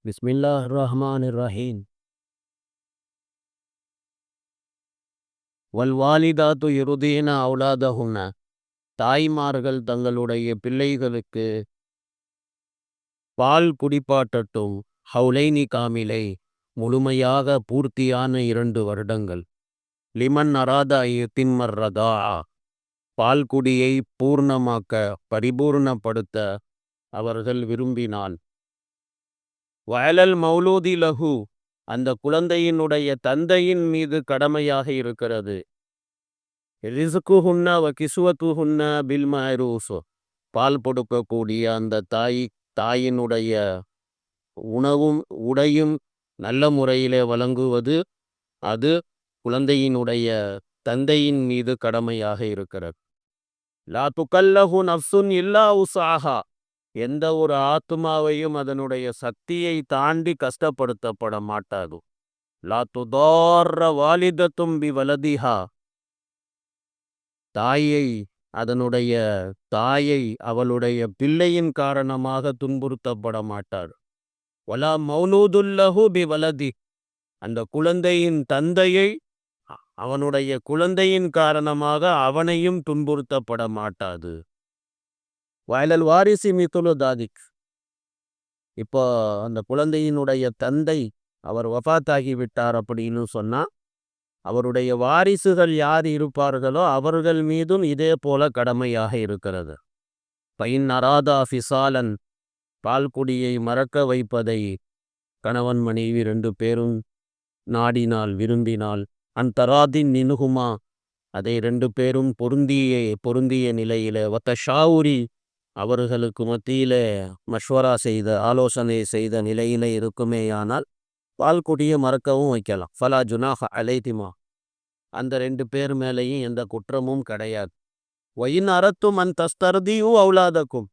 பிஸ்மில்லாஹிர் ரஹ்மானிர் ரஹீம். வல் வாலிதாத்து யுர்தீன அவுலாதஹுன்ன. தாய்மார்கள் தங்களுடைய பிள்ளைகளுக்கு பால் குடிப்பாட்டட்டும். ஹவுலைனி காமிலை, முழுமையாக பூர்த்தியான 2 வருடங்கள். லிமன் அராத யுத்திம்மர் ரதாஅ, பால் குடியை பூர்ணமாக்க பரிபூர்ணப்படுத்த அவர்கள் விரும்பினால். வயலல் மௌலூதி லஹு, அந்த குழந்தையினுடைய தந்தையின் மீது கடமையாக இருக்கிறது. ரிஸ்குஹுன்ன வ கிஸ்வத்துஹுன்ன பில் மஅரூஃப், பால் கொடுக்கக்கூடிய அந்த தாயினுடைய உணவும் உடையும் நல்ல முறையிலே வழங்குவது, அது குழந்தையினுடைய தந்தையின் மீது கடமையாக இருக்கிறது. லா துகல்லஃபு நஃப்சுன் இல்லா உஸ்ஆஹா, எந்த ஒரு ஆத்மாவையும் அதனுடைய சக்தியை தாண்டி கஷ்டப்படுத்தப்பட மாட்டாது. லா துதார்ர வாலிதத்தும் பி வலதிஹா, அதனுடைய தாயை அவளுடைய பிள்ளையின் காரணமாக துன்புறுத்தப்பட மாட்டார். வலா மௌலூதுல்லஹு பி வலதி, அந்த குழந்தையின் தந்தையை அவனுடைய குழந்தையின் காரணமாக அவனையும் துன்புறுத்தப்பட மாட்டாது. வயலல் வாரிசி மிதுலு தாதிக், இப்போ அந்த குழந்தையினுடைய தந்தை அவர் வஃபாத்தாகி விட்டார் அப்படின்னு சொன்னா, அவருடைய வாரிசுகள் யார் இருப்பார்களோ அவர்கள் மீதும் இதே போல கடமையாக இருக்கிறது. பைன் அராதா ஃபிசாலன், பால்குடியை மறக்க வைப்பதை கணவன் மனைவி 2 பேரும் நாடினால் விரும்பினால், அந்தராதின் நினுகுமா, அதை 2 பேரும் பொருந்திய நிலையில, வத்தஷாவுரி, அவர்களுக்கு மத்தியிலே மஷ்வரா செய்த ஆலோசனை செய்த நிலையில இருக்குமேயானால் பால்குடியை மறக்கவும் வைக்கலாம். ஃபலா ஜுனாஹ அலைதிமா, அந்த 2 பேர் மேலேயும் எந்த குற்றமும் கிடையாது. ஒயின் அறத்தும் அன் தஸ்தர்தியூ அவுலாதக்கும்,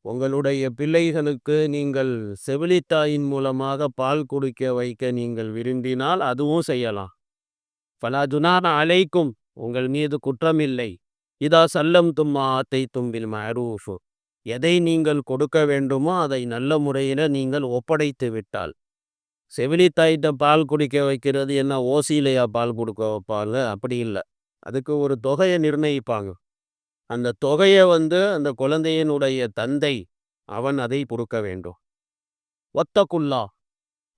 உங்களுடைய பிள்ளைகளுக்கு நீங்கள் செவிலித்தாயின் மூலமாக பால் குடிக்க வைக்க நீங்கள் விரும்பினால் அதுவும் செய்யலாம். ஃபலா ஜுனாஹ அலைக்கும், உங்கள் மீது குற்றமில்லை. இதா சல்லம் தும்மா ஆத்தை தும்பில் மஅரூஃப், எதை நீங்கள் கொடுக்க வேண்டுமோ அதை நல்ல முறையில் நீங்கள் ஒப்படைத்து விட்டால். செவிலித்தாயிட்ட பால் குடிக்க வைக்கிறது என்ன ஓசியிலையா பால் கொடுக்க வைப்பாங்க? அப்படி இல்லை. அதுக்கு ஒரு தொகையை நிர்ணயிப்பாங்க. அந்த தொகையை அந்த குழந்தையினுடைய தந்தை அவன் அதை கொடுக்க வேண்டும். ஒத்தக்குல்லா,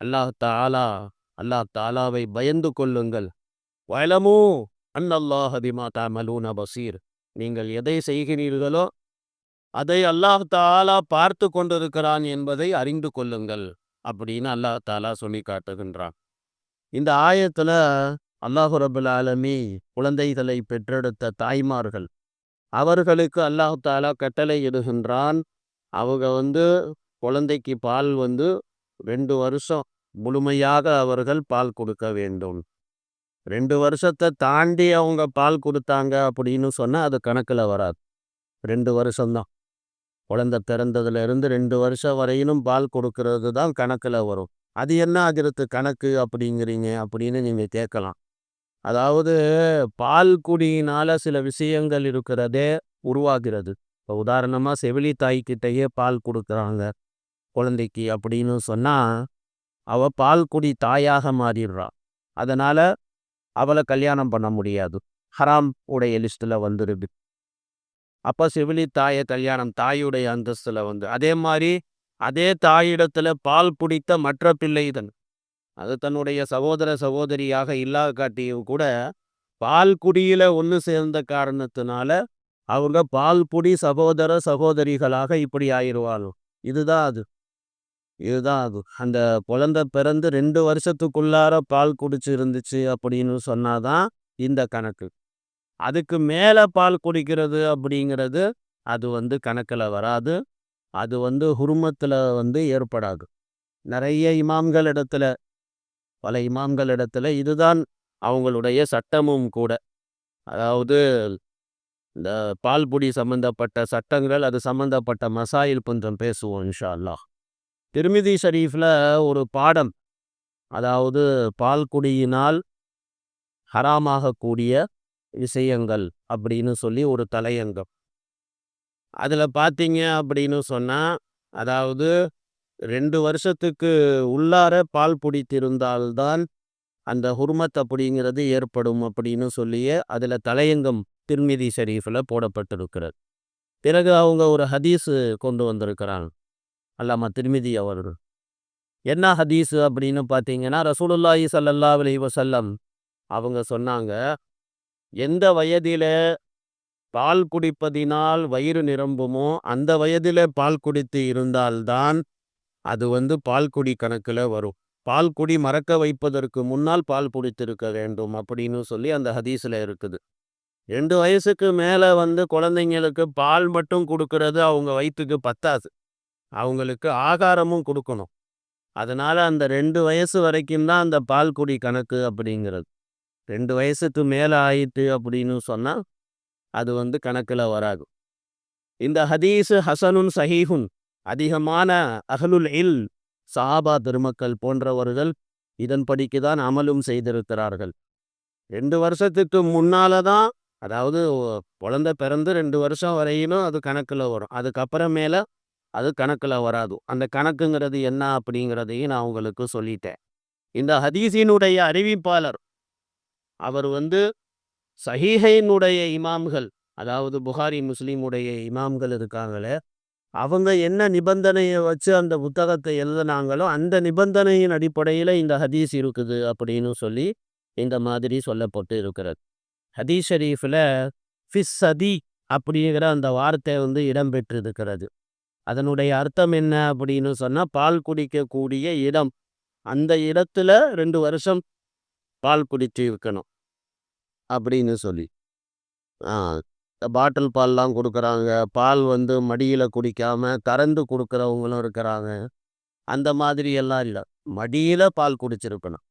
அல்லாஹ் தாலாவை பயந்து கொள்ளுங்கள். வயலமூ அன்னல்லாஹ பிமா தஅமலூன பஸீர், நீங்கள் எதை செய்கிறீர்களோ அதை அல்லாஹ் தாலா பார்த்து கொண்டிருக்கிறான் என்பதை அறிந்து கொள்ளுங்கள் அப்படின்னு அல்லாஹ் தாலா சொல்லி காட்டுகின்றான். இந்த ஆயத்துல அல்லாஹு ரபுல் ஆலமீ குழந்தைகளை பெற்றெடுத்த தாய்மார்கள் அவர்களுக்கு அல்லாஹ் தாலா கட்டளை இடுகின்றான். அவங்க குழந்தைக்கு பால் 2 வருஷம் முழுமையாக அவர்கள் பால் கொடுக்க வேண்டும். 2 வருஷத்தை தாண்டி அவங்க பால் கொடுத்தாங்க அப்படின்னு சொன்னா அது கணக்குல வராது. 2 வருஷம்தான், குழந்தை பிறந்ததுல இருந்து 2 வருஷம் வரையிலும் பால் கொடுக்கறது தான் கணக்குல வரும். அது என்ன ஆகிறது கணக்கு அப்படிங்கிறீங்க அப்படின்னு நீங்க கேட்கலாம். அதாவது பால் குடியினால சில விஷயங்கள் இருக்கிறதே உருவாகிறது. இப்போ உதாரணமா செவிலி தாய்கிட்டையே பால் கொடுக்குறாங்க குழந்தைக்கு அப்படின்னு சொன்னா, அவ பால் குடி தாயாக மாறிடுறா. அதனால அவளை கல்யாணம் பண்ண முடியாது, ஹராம் உடைய லிஸ்ட்ல வந்துடுது. அப்ப செவிலி தாயை கல்யாணம், தாயுடைய அந்தஸ்துல அதே மாதிரி அதே தாயிடத்துல பால் பிடித்த மற்ற பிள்ளைதன், அது தன்னுடைய சகோதர சகோதரியாக இல்லாக்காட்டியும் கூட பால் குடியில ஒன்று சேர்ந்த காரணத்தினால அவங்க பால் குடி சகோதர சகோதரிகளாக இப்படி ஆயிடுவாங்க. இதுதான் அது அந்த குழந்தை பிறந்து 2 வருஷத்துக்குள்ளார பால் குடிச்சு இருந்துச்சு அப்படின்னு சொன்னாதான் இந்த கணக்கு. அதுக்கு மேல பால் குடிக்கிறது அப்படிங்கிறது அது கணக்கில் வராது. அது ஹுர்மத்தில் ஏற்படாது. நிறைய பல இமாம்கள் இடத்துல இதுதான் அவங்களுடைய சட்டமும் கூட. அதாவது இந்த பால் புடி சம்பந்தப்பட்ட சட்டங்கள், அது சம்பந்தப்பட்ட மசாயில் கொஞ்சம் பேசுவோம் இன்ஷா அல்லாஹ். திர்மிதி ஷரீஃப்ல ஒரு பாடம், அதாவது பால் குடியினால் ஹராமாகக்கூடிய விஷயங்கள் அப்படின்னு சொல்லி ஒரு தலையங்கம். அதில் பார்த்தீங்க அப்படின்னு சொன்னால், அதாவது 2 வருஷத்துக்கு உள்ளார பால் குடித்திருந்தால்தான் அந்த ஹுர்மத் அப்படிங்கிறது ஏற்படும் அப்படின்னு சொல்லியே அதில் தலையங்கம் திர்மிதி ஷரீஃபில் போடப்பட்டிருக்கிறது. பிறகு அவங்க ஒரு ஹதீஸு கொண்டு வந்திருக்கிறாங்க அல்லாமா திர்மிதி அவர்கள். என்ன ஹதீஸு அப்படின்னு பார்த்தீங்கன்னா, ரசூலுல்லாஹி ஸல்லல்லாஹு அலைஹி வஸல்லம் அவங்க சொன்னாங்க, எந்த வயதில பால் குடிப்பதினால் வயிறு நிரம்புமோ அந்த வயதில பால் குடித்து இருந்தால்தான் அது பால்குடி கணக்கில் வரும். பால்குடி மறக்க வைப்பதற்கு முன்னால் பால் குடித்திருக்க வேண்டும் அப்படின்னு சொல்லி அந்த ஹதீஸில் இருக்குது. 2 வயசுக்கு மேலே குழந்தைங்களுக்கு பால் மட்டும் கொடுக்கறது அவங்க வயிற்றுக்கு பத்தாது. அவங்களுக்கு ஆகாரமும் கொடுக்கணும். அதனால் அந்த 2 வயசு வரைக்கும் தான் அந்த பால்குடி கணக்கு அப்படிங்கிறது. 2 வயசுக்கு மேலே ஆயிட்டு அப்படின்னு சொன்னால் அது கணக்கில் வராது. இந்த ஹதீஸு ஹசனுன் சஹீஹுன். அதிகமான அஹ்லுல் இல் சஹாபா பெருமக்கள் போன்றவர்கள் இதன்படிக்கு தான் அமலும் செய்திருக்கிறார்கள். 2 வருஷத்துக்கு முன்னால தான், அதாவது குழந்தை பிறந்து 2 வருஷம் வரையிலும் அது கணக்கில் வரும். அதுக்கப்புறமேல அது கணக்கில் வராது. அந்த கணக்குங்கிறது என்ன அப்படிங்கிறதையும் நான் உங்களுக்கு சொல்லிட்டேன். இந்த ஹதீஸினுடைய அறிவிப்பாளர் அவர் சஹீஹைனுடைய இமாம்கள், அதாவது புகாரி முஸ்லீமுடைய இமாம்கள் இருக்காங்களே, அவங்க என்ன நிபந்தனையை வச்சு அந்த புத்தகத்தை எழுதினாங்களோ அந்த நிபந்தனையின் அடிப்படையில் இந்த ஹதீஸ் இருக்குது அப்படின்னு சொல்லி இந்த மாதிரி சொல்லப்பட்டு இருக்கிறது. ஹதீஸ் ஷரீஃபில் ஃபிஸ்ஸதி அப்படிங்கிற அந்த வார்த்தை இடம்பெற்று இருக்கிறது. அதனுடைய அர்த்தம் என்ன அப்படின்னு சொன்னால், பால் குடிக்கக்கூடிய இடம், அந்த இடத்துல 2 வருஷம் பால் குடிச்சு இருக்கணும் அப்படின்னு சொல்லி. பாட்டில் பால்லாம் கொடுக்குறாங்க. பால் மடியில் குடிக்காமல் கறந்து கொடுக்குறவங்களும் இருக்கிறாங்க. அந்த மாதிரி எல்லாம் இல்லை, மடியில் பால் குடிச்சிருக்கணும்.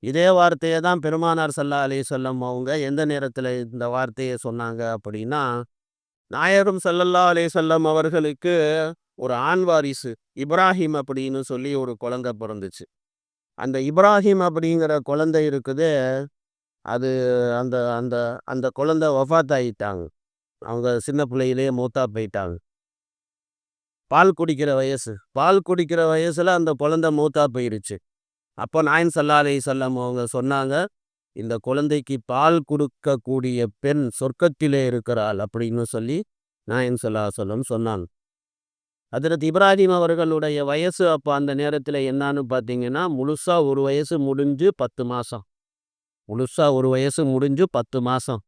இதே வார்த்தையை தான் பெருமானார் ஸல்லல்லாஹு அலைஹி வஸல்லம் அவங்க எந்த நேரத்தில் இந்த வார்த்தையை சொன்னாங்க அப்படின்னா, நாயகம் ஸல்லல்லாஹு அலைஹி வஸல்லம் அவர்களுக்கு ஒரு ஆண் வாரிசு இப்ராஹிம் அப்படின்னு சொல்லி ஒரு குழந்தை பிறந்துச்சு. அந்த இப்ராஹிம் அப்படிங்கிற குழந்தை இருக்குது, அது அந்த அந்த அந்த குழந்தை வஃபாத் ஆகிட்டாங்க. அவங்க சின்ன பிள்ளையிலேயே மூத்தா போயிட்டாங்க. பால் குடிக்கிற வயசில் அந்த குழந்தை மூத்தா போயிடுச்சு. அப்போ நாயகம் ஸல்லல்லாஹு அலைஹி வஸல்லம் அவங்க சொன்னாங்க, இந்த குழந்தைக்கு பால் கொடுக்கக்கூடிய பெண் சொர்க்கத்திலே இருக்கிறாள் அப்படின்னு சொல்லி நாயகம் ஸல்லல்லாஹு அலைஹி வஸல்லம் சொன்னாங்க. ஹஜ்ரத் இப்ராஹிம் அவர்களுடைய வயசு அப்போ அந்த நேரத்தில் என்னன்னு பார்த்தீங்கன்னா, முழுசாக ஒரு வயசு முடிஞ்சு 10 மாதம். முழுசாக ஒரு வயசு முடிஞ்சு 10 மாதம்.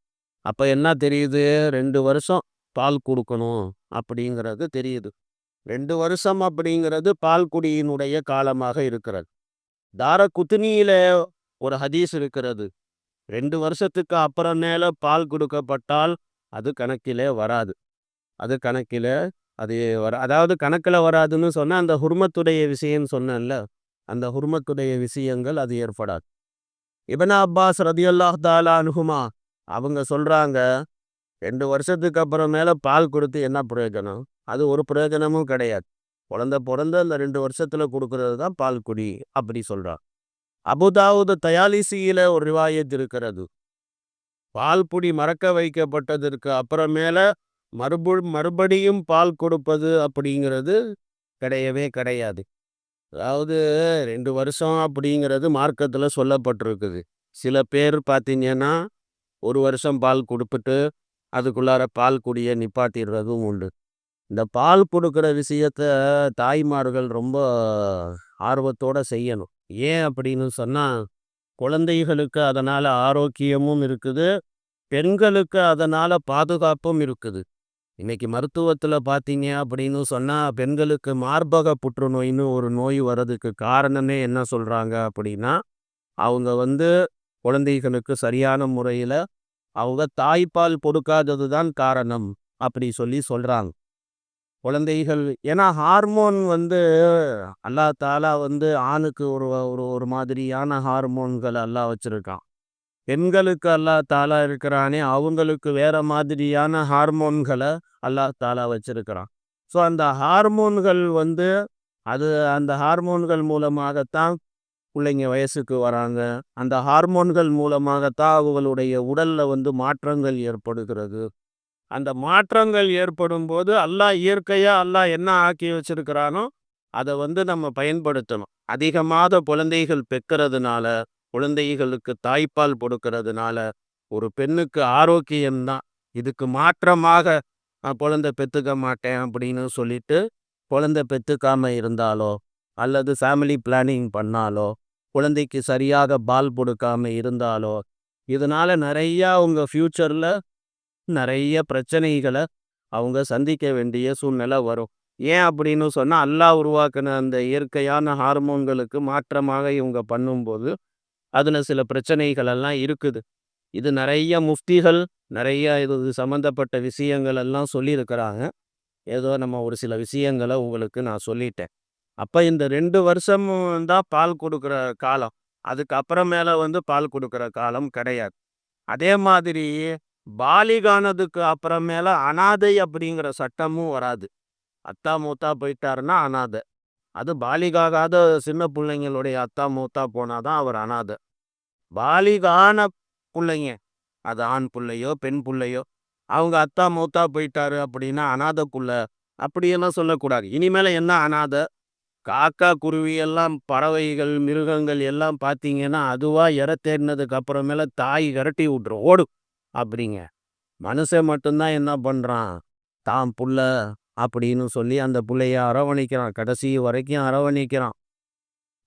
அப்போ என்ன தெரியுது, 2 வருஷம் பால் கொடுக்கணும் அப்படிங்கிறது தெரியுது. 2 வருஷம் அப்படிங்கிறது பால் குடியினுடைய காலமாக இருக்கிறது. தாரகுத்னியில் ஒரு ஹதீஸ் இருக்கிறது, 2 வருஷத்துக்கு அப்புறமேல பால் கொடுக்கப்பட்டால் அது கணக்கிலே வராது. அது கணக்கில் அதாவது கணக்கில் வராதுன்னு சொன்னால், அந்த ஹுர்மத்துடைய விஷயம் சொன்னேன்ல, அந்த ஹுர்மத்துடைய விஷயங்கள் அது ஏற்படாது. இப்னு அப்பாஸ் ரதியல்லாஹு தஆலா அன்ஹுமா அவங்க சொல்கிறாங்க, 2 வருஷத்துக்கு அப்புறமேல பால் கொடுத்து என்ன பிரயோஜனம்? அது ஒரு பிரயோஜனமும் கிடையாது. குழந்தை பிறந்த அந்த 2 வருஷத்தில் கொடுக்கறது தான் பால் குடி அப்படி சொல்கிறான். அபுதாவுத் தயாலிசியில் ஒரு ரிவாயத் இருக்கிறது, பால் குடி மறக்க வைக்கப்பட்டதற்கு அப்புறமேல மறுபடியும் பால் கொடுப்பது அப்படிங்கிறது கிடையவே கிடையாது. அதாவது 2 வருஷம் அப்படிங்கிறது மார்க்கத்தில் சொல்லப்பட்டிருக்குது. சில பேர் பார்த்தீங்கன்னா 1 வருஷம் பால் கொடுத்துட்டு அதுக்குள்ளார பால் குடியை நிப்பாட்டிடுறதும் உண்டு. இந்த பால் கொடுக்குற விஷயத்த தாய்மார்கள் ரொம்ப ஆர்வத்தோடு செய்யணும். ஏன் அப்படின்னு சொன்னால், குழந்தைகளுக்கு அதனால் ஆரோக்கியமும் இருக்குது, பெண்களுக்கு அதனால் பாதுகாப்பும் இருக்குது. இன்றைக்கி மருத்துவத்தில் பார்த்தீங்க அப்படின்னு சொன்னால், பெண்களுக்கு மார்பக புற்றுநோயின்னு ஒரு நோய் வர்றதுக்கு காரணமே என்ன சொல்கிறாங்க அப்படின்னா, அவங்க குழந்தைகளுக்கு சரியான முறையில் அவங்க தாய்ப்பால் கொடுக்காதது தான் காரணம் அப்படி சொல்லி சொல்கிறாங்க. குழந்தைகள் ஏன்னா ஹார்மோன் அல்லாஹ் தாலா ஆணுக்கு ஒரு ஒரு ஒரு மாதிரியான ஹார்மோன்கள் அல்லாஹ் வச்சுருக்கான். பெண்களுக்கு அல்லாஹ் தாலா இருக்கிறானே அவங்களுக்கு வேற மாதிரியான ஹார்மோன்களை அல்லாஹ் தாலா வச்சிருக்கிறான். ஸோ அந்த ஹார்மோன்கள் அந்த ஹார்மோன்கள் மூலமாகத்தான் பிள்ளைங்க வயசுக்கு வராங்க. அந்த ஹார்மோன்கள் மூலமாகத்தான் அவங்களுடைய உடலில் மாற்றங்கள் ஏற்படுகிறது. அந்த மாற்றங்கள் ஏற்படும் போது அல்லாஹ் இயற்கையாக அல்லாஹ் என்ன ஆக்கி வச்சிருக்கிறானோ அதை நம்ம பயன்படுத்தணும். அதிகமாக குழந்தைகள் பெக்கிறதுனால, குழந்தைகளுக்கு தாய்ப்பால் கொடுக்கறதுனால ஒரு பெண்ணுக்கு ஆரோக்கியம்தான். இதுக்கு மாற்றமாக குழந்தை பெத்துக்க மாட்டேன் அப்படின்னு சொல்லிட்டு குழந்தை பெத்துக்காம இருந்தாலோ, அல்லது ஃபேமிலி பிளானிங் பண்ணாலோ, குழந்தைக்கு சரியாக பால் கொடுக்காம இருந்தாலோ, இதனால நிறையா அவங்க ஃப்யூச்சர்ல நிறைய பிரச்சனைகளை அவங்க சந்திக்க வேண்டிய சூழ்நிலை வரும். ஏன் அப்படின்னு சொன்னா, அல்லாஹ் உருவாக்கின அந்த இயற்கையான ஹார்மோன்களுக்கு மாற்றமாக இவங்க பண்ணும்போது, அதுல சில பிரச்சனைகள் எல்லாம் இருக்குது. இது நிறைய முஃப்திகள், நிறைய இது சம்மந்தப்பட்ட விஷயங்கள் எல்லாம் சொல்லியிருக்கிறாங்க. ஏதோ நம்ம ஒரு சில விஷயங்களை உங்களுக்கு நான் சொல்லிட்டேன். அப்ப இந்த 2 வருஷமும் தான் பால் கொடுக்குற காலம். அதுக்கு அப்புறமேல பால் கொடுக்குற காலம் கிடையாது. அதே மாதிரி பாலிகானதுக்கு அப்புறமேல அனாதை அப்படிங்கிற சட்டமும் வராது. அத்தா மூத்தா போயிட்டாருன்னா அனாதை. அது பாலிகாகாத சின்ன பிள்ளைங்களுடைய அத்தா மூத்தா போனாதான் அவர் அனாதை. பாலிகான பிள்ளைங்க, அது ஆண் புள்ளையோ பெண் புள்ளையோ, அவங்க அத்தா மூத்தா போயிட்டாரு அப்படின்னா அனாதை புள்ள அப்படியெல்லாம் சொல்லக்கூடாது. இனிமேல என்ன அனாதை? காக்கா குருவி எல்லாம், பறவைகள் மிருகங்கள் எல்லாம் பார்த்தீங்கன்னா அதுவா இரை தேடினதுக்கு அப்புறமேல தாய் விரட்டி விட்டுரும், ஓடு அப்படிங்க. மனுஷன் மட்டும்தான் என்ன பண்றான், தான் புள்ள அப்படின்னு சொல்லி அந்த புள்ளைய அரவணைக்கிறான், கடைசி வரைக்கும் அரவணைக்கிறான்.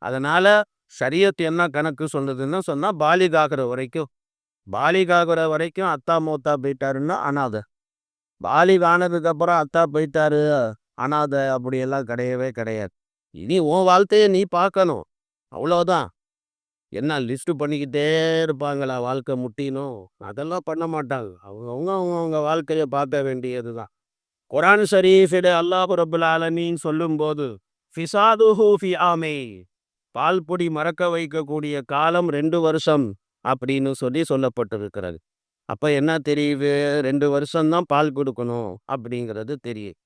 அதனால ஷரியத் என்ன கணக்கு சொல்லுதுன்னு சொன்னா, பாலிகாகிற வரைக்கும், பாலிகாகிற வரைக்கும் அத்தா மூத்தா போயிட்டாருன்னா அனாதை. பாலிக் ஆனதுக்கு அப்புறம் அத்தா போயிட்டாரு அனாதை அப்படியெல்லாம் கிடையவே கிடையாது. இனி உன் வாழ்க்கையை நீ பார்க்கணும், அவ்வளோதான். என்ன லிஸ்ட் பண்ணிக்கிட்டே இருப்பாங்களா வாழ்க்கை முட்டினும்? அதெல்லாம் பண்ண மாட்டாங்க. அவங்கவுங்க அவங்கவுங்க வாழ்க்கையை பார்க்க வேண்டியதுதான். குர்ஆன் ஷரீஃபில் அல்லாஹ் ரப்புல் ஆலமீன் சொல்லும்போது, ஃபிசாதுஹு ஃபி ஆமை, பால் பொடி மறக்க வைக்கக்கூடிய காலம் 2 வருஷம் அப்படின்னு சொல்லப்பட்டிருக்கிறது. அப்ப என்ன தெரியுது? 2 வருஷம்தான் பால் கொடுக்கணும் அப்படிங்கிறது தெரியுது.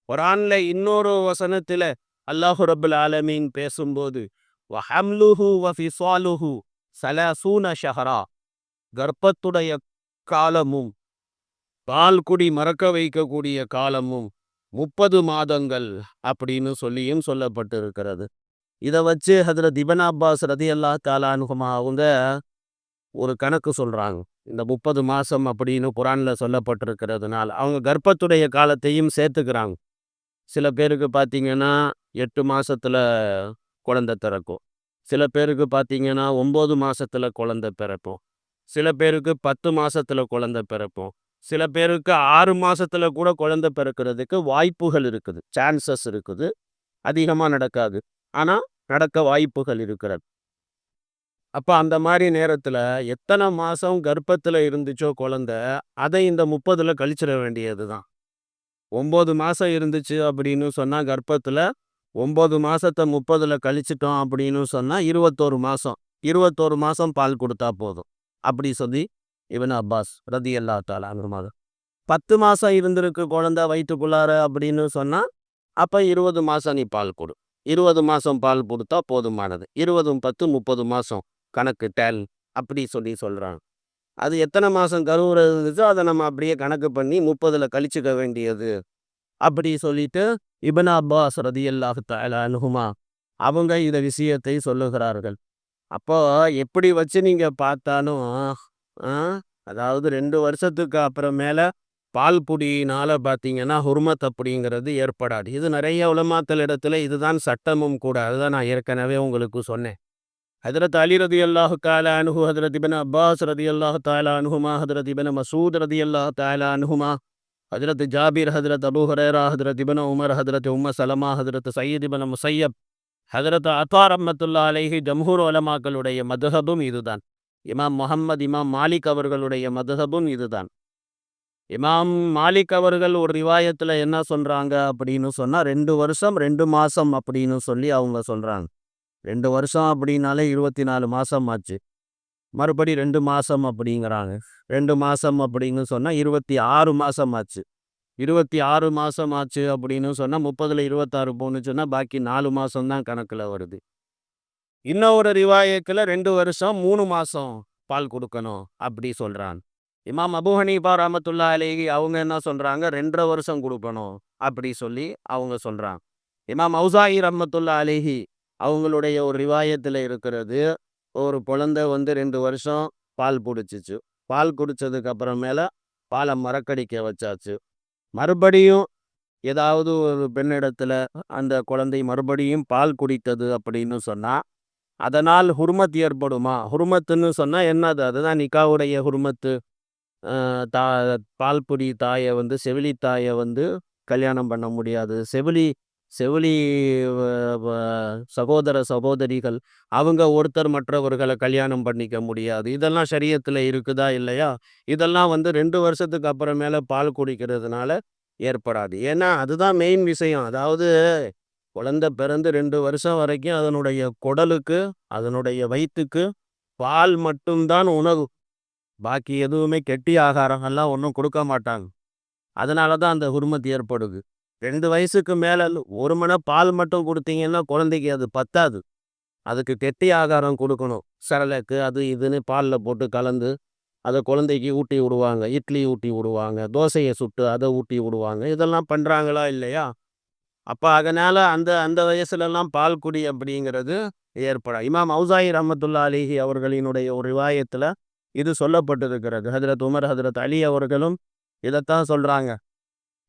குர்ஆன்ல இன்னொரு வசனத்துல அல்லாஹ் ரப்புல் ஆலமீன் பேசும்போது, வஹம்லுஹு வஃபிசாலுஹு ஸலாஸூன ஷஹரா, கர்ப்பத்துடைய காலமும் பால் குடி மறக்க வைக்கக்கூடிய காலமும் 30 மாதங்கள் அப்படின்னு சொல்லப்பட்டிருக்கிறது. இதை வச்சு ஹஜ்ரத் இப்னு அப்பாஸ் ரலியல்லாஹு தஆலா அன்ஹுமா அவங்க ஒரு கணக்கு சொல்றாங்க. இந்த 30 மாசம் அப்படின்னு குர்ஆன்ல சொல்லப்பட்டிருக்கிறதுனால அவங்க கர்ப்பத்துடைய காலத்தையும் சேர்த்துக்கிறாங்க. சில பேருக்கு பார்த்தீங்கன்னா 8 மாசத்துல குழந்தை பிறக்கும். சில பேருக்கு பார்த்தீங்கன்னா 9 மாசத்துல குழந்தை பிறக்கும். சில பேருக்கு 10 மாசத்துல குழந்தை பிறக்கும். சில பேருக்கு 6 மாசத்துல கூட குழந்தை பிறக்கிறதுக்கு வாய்ப்புகள் இருக்குது, சான்சஸ் இருக்குது. அதிகமாக நடக்காது, ஆனா நடக்க வாய்ப்புகள் இருக்கிறது. அப்ப அந்த மாதிரி நேரத்துல எத்தனை மாசம் கர்ப்பத்துல இருந்துச்சோ குழந்தை, அதை இந்த 30ல கழிச்சிட வேண்டியதுதான். 9 மாசம் இருந்துச்சு அப்படின்னு சொன்னா கர்ப்பத்துல, 9 மாசத்தை 30ல கழிச்சிட்டோம் அப்படின்னு சொன்னா 21 மாசம், 21 மாசம் பால் கொடுத்தா போதும் அப்படி சொல்லி இப்னு அப்பாஸ் ரலியல்லாஹு தஆலா அன்ஹுமா. 10 மாசம் இருந்திருக்கு குழந்தை வயிற்றுக்குள்ளார அப்படின்னு சொன்னா, அப்ப 20 மாசம் நீ பால் கொடு. 20 மாசம் பால் கொடுத்தா போதுமானது. 20 10 30 மாசம் கணக்கு டேல் அப்படி சொல்றாங்க. அது எத்தனை மாசம் கருவுற இருந்துச்சோ அதை நம்ம அப்படியே கணக்கு பண்ணி 30ல கழிச்சுக்க வேண்டியது அப்படி சொல்லிட்டு இப்னு அப்பாஸ் ரலியல்லாஹு தஆலா அன்ஹுமா அவங்க இந்த விஷயத்தை சொல்லுகிறார்கள். அப்போ எப்படி வச்சு நீங்க பார்த்தாலும், அதாவது 2 வருஷத்துக்கு அப்புறமேல பால் பொடியினால பார்த்தீங்கன்னா ஹுர்மத் அப்படிங்கிறது ஏற்படாது. இது நிறைய உலமாக்கள் இடத்துல இதுதான் சட்டமும் கூட. அதுதான் நான் ஏற்கனவே உங்களுக்கு சொன்னேன். ஹஜ்ரத் அலி ரலியல்லாஹு தஆலா அன்ஹு, ஹஜ்ரத் இப்னு அப்பாஸ் ரலியல்லாஹு தஆலா அன்ஹுமா, ஹஜ்ரத் இப்னு மஸ்ஊத் ரலியல்லாஹு தஆலா அன்ஹுமா, ஹஜ்ரத் ஜாபிர், ஹஜ்ரத் அபூ ஹுரைரா, ஹஜ்ரத் இப்னு உமர், ஹஜ்ரத் உம்மு சலமா, ஹஜ்ரத் சய்யித் இப்னு முஸய்யப், ஹஜ்ரத் அத்தா ரஹ்மத்துல்லாஹி அலைஹி ஜம்ஹூர் உலமாக்களுடைய மதுஹபும் இதுதான். இமாம் முஹம்மது இமாம் மாலிக் அவர்களுடைய மதுஹபும் இதுதான். இமாம் மாலிக் அவர்கள் ஒரு ரிவாயத்துல என்ன சொல்றாங்க அப்படின்னு சொன்னா, 2 வருஷம் 2 மாசம் அப்படின்னு சொல்லி அவங்க சொல்றாங்க. 2 வருஷம் அப்படின்னாலே 24 மாசம் ஆச்சு. மறுபடி 2 மாசம் அப்படிங்கிறாங்க. 2 மாசம் அப்படின்னு சொன்னா 26 மாசம் ஆச்சு. 26 மாசம் ஆச்சு அப்படின்னு சொன்னா 30ல 26 போனுச்சுன்னா பாக்கி 4 மாசம் தான் கணக்குல வருது. இன்னொரு ரிவாயத்துல 2 வருஷம் 3 மாசம் பால் கொடுக்கணும் அப்படி சொல்றாங்க. இமாம் அபூ ஹனீஃபா ரஹ்மத்துல்லாஹி அலைஹி அவங்க என்ன சொல்றாங்க, 2.5 வருஷம் கொடுக்கணும் அப்படி சொல்லி அவங்க சொல்றாங்க. இமாம் ஔசாஇ ரஹ்மத்துல்லாஹி அலைஹி அவங்களுடைய ஒரு ரிவாயத்தில் இருக்கிறது, ஒரு குழந்தை வந்து 2 வருஷம் பால் குடிச்சிச்சு. பால் குடிச்சதுக்கு அப்புறமேல பாலை மறக்கடிக்க வச்சாச்சு. மறுபடியும் ஏதாவது ஒரு பெண்ணிடத்துல அந்த குழந்தை மறுபடியும் பால் குடித்தது அப்படின்னு சொன்னா, அதனால் ஹுர்மத் ஏற்படுமா? ஹுர்மத்துன்னு சொன்னா என்னது? அதுதான் நிக்காவுடைய ஹுர்மத்து. அ தா பால்குடி தாய வந்து செவிலி தாய வந்து கல்யாணம் பண்ண முடியாது. செவிலி செவிலி வ வ சகோதர, சகோதரிகள் அவங்க ஒருத்தர் மற்றவர்கள கல்யாணம் பண்ணிக்க முடியாது. இதெல்லாம் ஷரியத்துல இருக்குதா? இல்லையா? இதெல்லாம் வந்து 2 வருஷத்துக்கு அப்புறமேல பால் குடிக்கிறதுனால ஏற்படாது. ஏன்னா, அதுதான் மெயின் விஷயம். அதாவது குழந்தை பிறந்து 2 வருஷம் வரைக்கும் அதனுடைய குடலுக்கு, அதனுடைய வயித்துக்கு பால் மட்டும் தான் உணவு. பாக்கி எதுவுமே கெட்டிய ஆகாரங்கள்லாம் ஒண்ணும் குடுக்க மாட்டாங்க. அதனால தான் அந்த ஹுர்மத் ஏற்படுது. 2 வயசுக்கு மேல 1 மண பால் மட்டும் குடுத்தீங்கன்னா, குழந்தைக்கு அது பத்தாது. அதுக்கு கெட்டிய ஆகாரம் குடுக்கணும். செரலேக்கு அது இதுன்னு பால்ல போட்டு கலந்து, அத குழந்தைக்கு ஊட்டி விடுவாங்க. இட்லி ஊட்டி விடுவாங்க. தோசைய சுட்டு அத ஊட்டி விடுவாங்க. இதெல்லாம் பண்றாங்களா? இல்லையா? அப்ப அதனால அந்த அந்த வயசுலலாம் பால் குடி அப்படிங்கிறது ஏற்படும். இமாம் ஔசாஇ ரஹ்மத்துல்லாஹி அலைஹி அவர்களினுடைய ஒரு ரிவாயத்துல இது சொல்லப்பட்டிருக்கிறது. ஹஜ்ரத் உமர், ஹஜ்ரத் அலி அவர்களும் இதத்தான் சொல்றாங்க.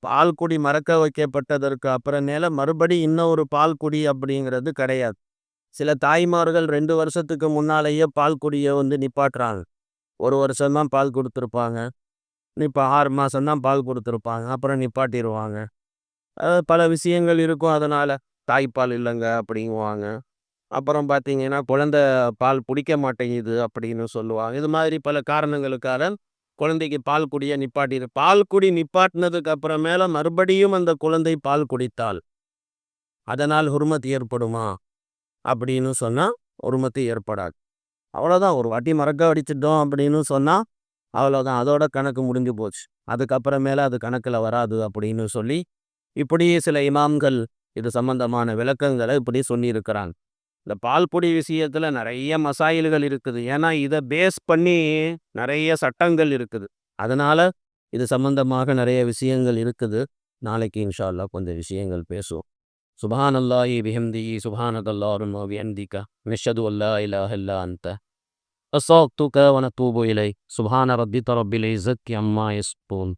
பால் குடி மறக்க வைக்கப்பட்டதற்கு அப்புறமேல மறுபடி இன்னொரு பால் குடி அப்படிங்கிறது கிடையாது. சில தாய்மார்கள் 2 வருஷத்துக்கு முன்னாலேயே பால் குடிய வந்து நிப்பாட்டுறாங்க. 1 வருஷம் தான் பால் குடுத்துருப்பாங்க. இப்ப 6 மாசம் தான் பால் குடுத்துருப்பாங்க. அப்புறம் நிப்பாட்டிருவாங்க. பல விஷயங்கள் இருக்கும் அதனால. தாய்ப்பால் இல்லங்க அப்படிங்குவாங்க. அப்புறம் பார்த்தீங்கன்னா, குழந்தை பால் குடிக்க மாட்டேங்குது அப்படின்னு சொல்லுவாங்க. இது மாதிரி பல காரணங்களுக்காக குழந்தைக்கு பால் குடிய பால் குடி நிப்பாட்டினதுக்கு அப்புறமேல மறுபடியும் அந்த குழந்தை பால் குடித்தால், அதனால் ஹுர்மத் ஏற்படுமா? அப்படின்னு சொன்னா, ஹுர்மத்து ஏற்படாது. அவ்வளோதான் ஒரு வாட்டி மறக்க அடிச்சுட்டோம் அப்படின்னு சொன்னா, அவ்வளோதான். அதோட கணக்கு முடிஞ்சு போச்சு. அதுக்கப்புறமேல அது கணக்குல வராது அப்படின்னு சொல்லி, இப்படி சில இமாம்கள் இது சம்பந்தமான விளக்கங்கள இப்படி சொல்லியிருக்கிறாங்க. இந்த பால்பொடி விஷயத்துல நெறைய மசாயில்கள் இருக்குது. ஏன்னா, இத பேஸ் பண்ணி நெறைய சட்டங்கள் இருக்குது. அதனால இது சம்பந்தமாக நெறைய விஷயங்கள் இருக்குது. நாளைக்கு இன்ஷா அல்லாஹ் கொஞ்சம் விஷயங்கள் பேசுவோம். சுப்ஹானல்லாஹி பிஹம்திஹி சுப்ஹானக்கல்லாஹும்ம வ பிஹம்திக நஷ்ஹது அன் லா இலாஹ இல்லா அன்த அஸ்தக்ஃபிருக வ நத்தூபு இலைக். சுப்ஹான ரப்பிக ரப்பில் இஸ்ஸத்தி அம்மா யசிஃபூன்.